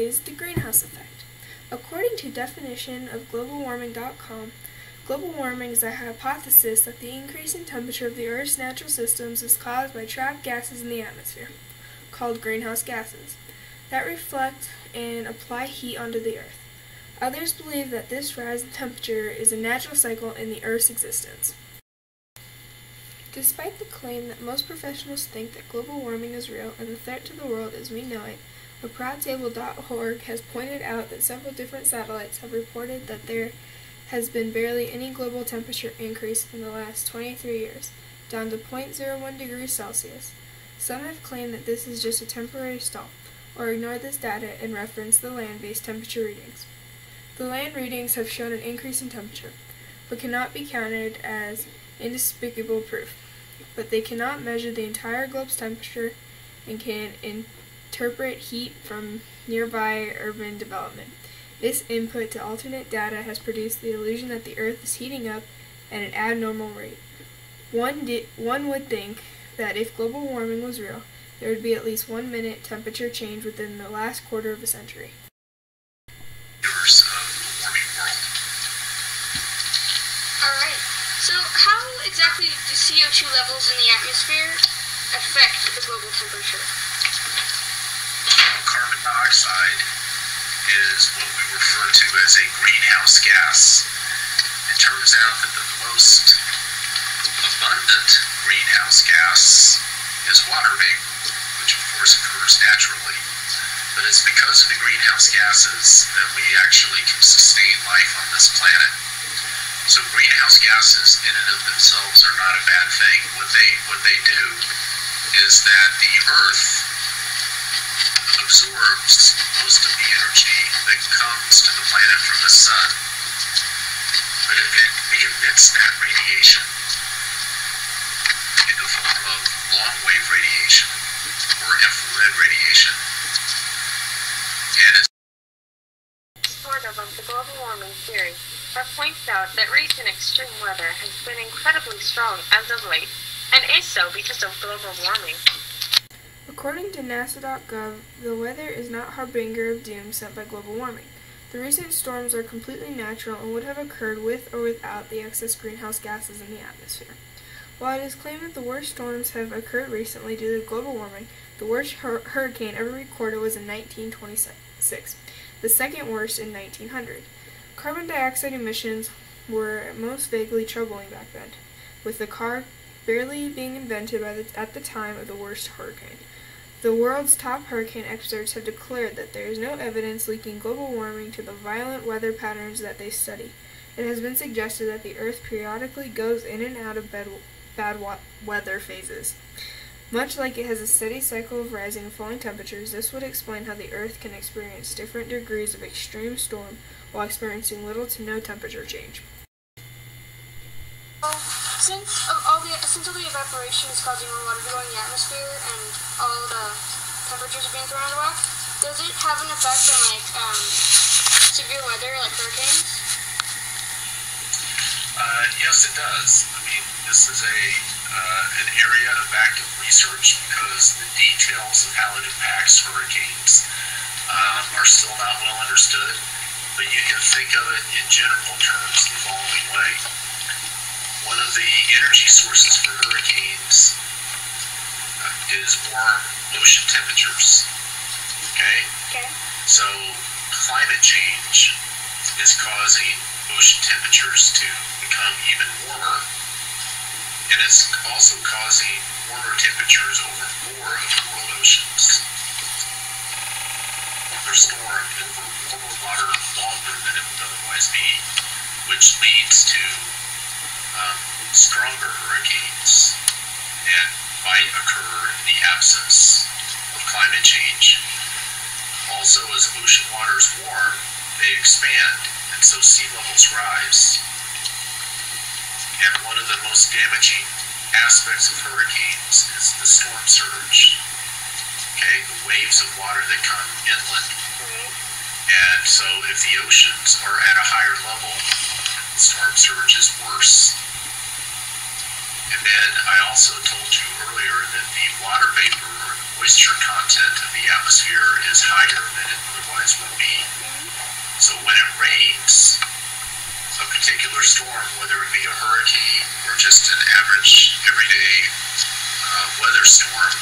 is the greenhouse effect. According to definition of globalwarming.com, global warming is a hypothesis that the increase in temperature of the Earth's natural systems is caused by trapped gases in the atmosphere, called greenhouse gases, that reflect and apply heat onto the Earth. Others believe that this rise in temperature is a natural cycle in the Earth's existence. Despite the claim that most professionals think that global warming is real and the threat to the world as we know it, AProudTable.org has pointed out that several different satellites have reported that there has been barely any global temperature increase in the last 23 years, down to 0.01 degrees Celsius. Some have claimed that this is just a temporary stall, or ignore this data and reference the land-based temperature readings. The land readings have shown an increase in temperature, but cannot be counted as indisputable proof. But they cannot measure the entire globe's temperature and can interpret heat from nearby urban development. This input to alternate data has produced the illusion that the Earth is heating up at an abnormal rate. One would think that if global warming was real, there would be at least 1 minute temperature change within the last quarter of a century. Alright, so how exactly do CO2 levels in the atmosphere affect the global temperature? Carbon dioxide is what we refer to as a greenhouse gas. It turns out that the most abundant greenhouse gas is water vapor, which of course occurs naturally. But it's because of the greenhouse gases that we actually can sustain life on this planet. So greenhouse gases in and of themselves are not a bad thing. What they do is that the Earth absorbs most of the energy that comes to the planet from the sun. But it emits that radiation in the form of long-wave radiation or infrared radiation. And it's Supportive of the global warming theory that points out that recent extreme weather has been incredibly strong as of late, and is so because of global warming. According to NASA.gov, the weather is not harbinger of doom sent by global warming. The recent storms are completely natural and would have occurred with or without the excess greenhouse gases in the atmosphere. While it is claimed that the worst storms have occurred recently due to global warming, the worst hurricane ever recorded was in 1926, the second worst in 1900. Carbon dioxide emissions were most vaguely troubling back then, with the car barely being invented at the time of the worst hurricane. The world's top hurricane experts have declared that there is no evidence linking global warming to the violent weather patterns that they study. It has been suggested that the Earth periodically goes in and out of bad weather phases. Much like it has a steady cycle of rising and falling temperatures, this would explain how the Earth can experience different degrees of extreme storm while experiencing little to no temperature change. Since all the evaporation is causing more water to go in the atmosphere and all the temperatures are being thrown out of whack, does it have an effect on severe weather like hurricanes? Yes, it does. I mean, this is an area of active research because the details of how it impacts hurricanes are still not well understood. But you can think of it in general terms the following way. One of the energy sources for hurricanes is warm ocean temperatures. Okay? So climate change is causing ocean temperatures to become even warmer, and it's also causing warmer temperatures over more of the world oceans. They're stored over warmer water longer than it would otherwise be, which leads to stronger hurricanes and might occur in the absence of climate change. Also, as ocean waters warm, they expand, and so sea levels rise. And one of the most damaging aspects of hurricanes is the storm surge. Okay, the waves of water that come inland. And so if the oceans are at a higher level, the storm surge is worse. And then I also told you earlier that the water vapor, moisture content of the atmosphere is higher than it otherwise would be. So when it rains, a particular storm, whether it be a hurricane or just an average everyday weather storm,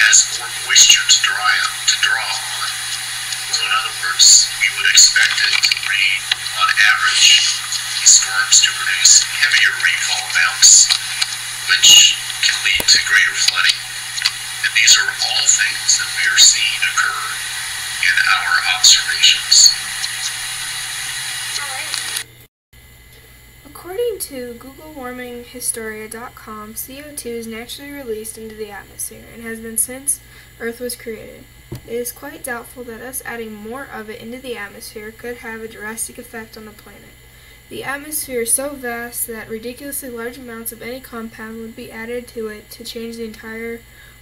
has more moisture to draw on. So in other words, we would expect it to rain on average these storms to produce heavier rainfall amounts, which can lead to greater flooding. And these are all things that we are seeing occur in our observations. According to GoogleWarmingHysteria.com, CO2 is naturally released into the atmosphere and has been since Earth was created. It is quite doubtful that us adding more of it into the atmosphere could have a drastic effect on the planet. The atmosphere is so vast that ridiculously large amounts of any compound would be added to it to change the entire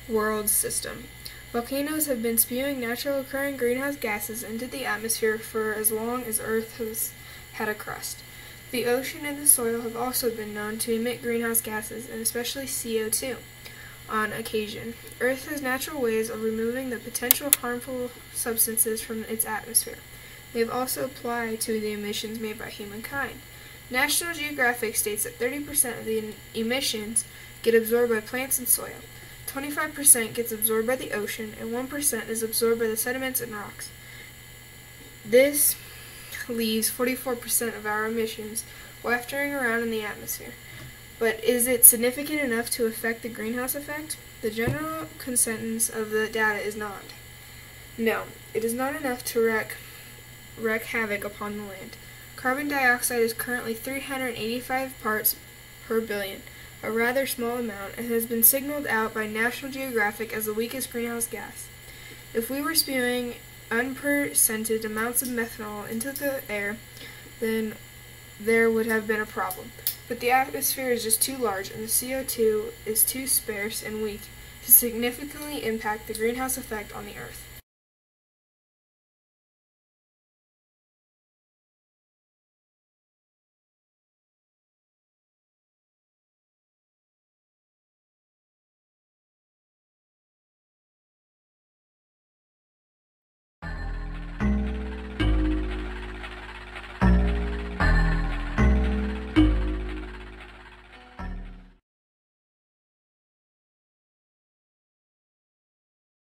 world system. Volcanoes have been spewing naturally occurring greenhouse gases into the atmosphere for as long as Earth has had a crust. The ocean and the soil have also been known to emit greenhouse gases, and especially CO2, on occasion. Earth has natural ways of removing the potential harmful substances from its atmosphere. They have also applied to the emissions made by humankind. National Geographic states that 30% of the emissions get absorbed by plants and soil, 25% gets absorbed by the ocean, and 1% is absorbed by the sediments and rocks. This leaves 44% of our emissions wafting around in the atmosphere. But is it significant enough to affect the greenhouse effect? The general consensus of the data is not. No, it is not enough to wreak havoc upon the land. Carbon dioxide is currently 385 parts per billion, a rather small amount, and has been signaled out by National Geographic as the weakest greenhouse gas. If we were spewing unprecedented amounts of methanol into the air, then there would have been a problem. But the atmosphere is just too large, and the CO2 is too sparse and weak to significantly impact the greenhouse effect on the Earth.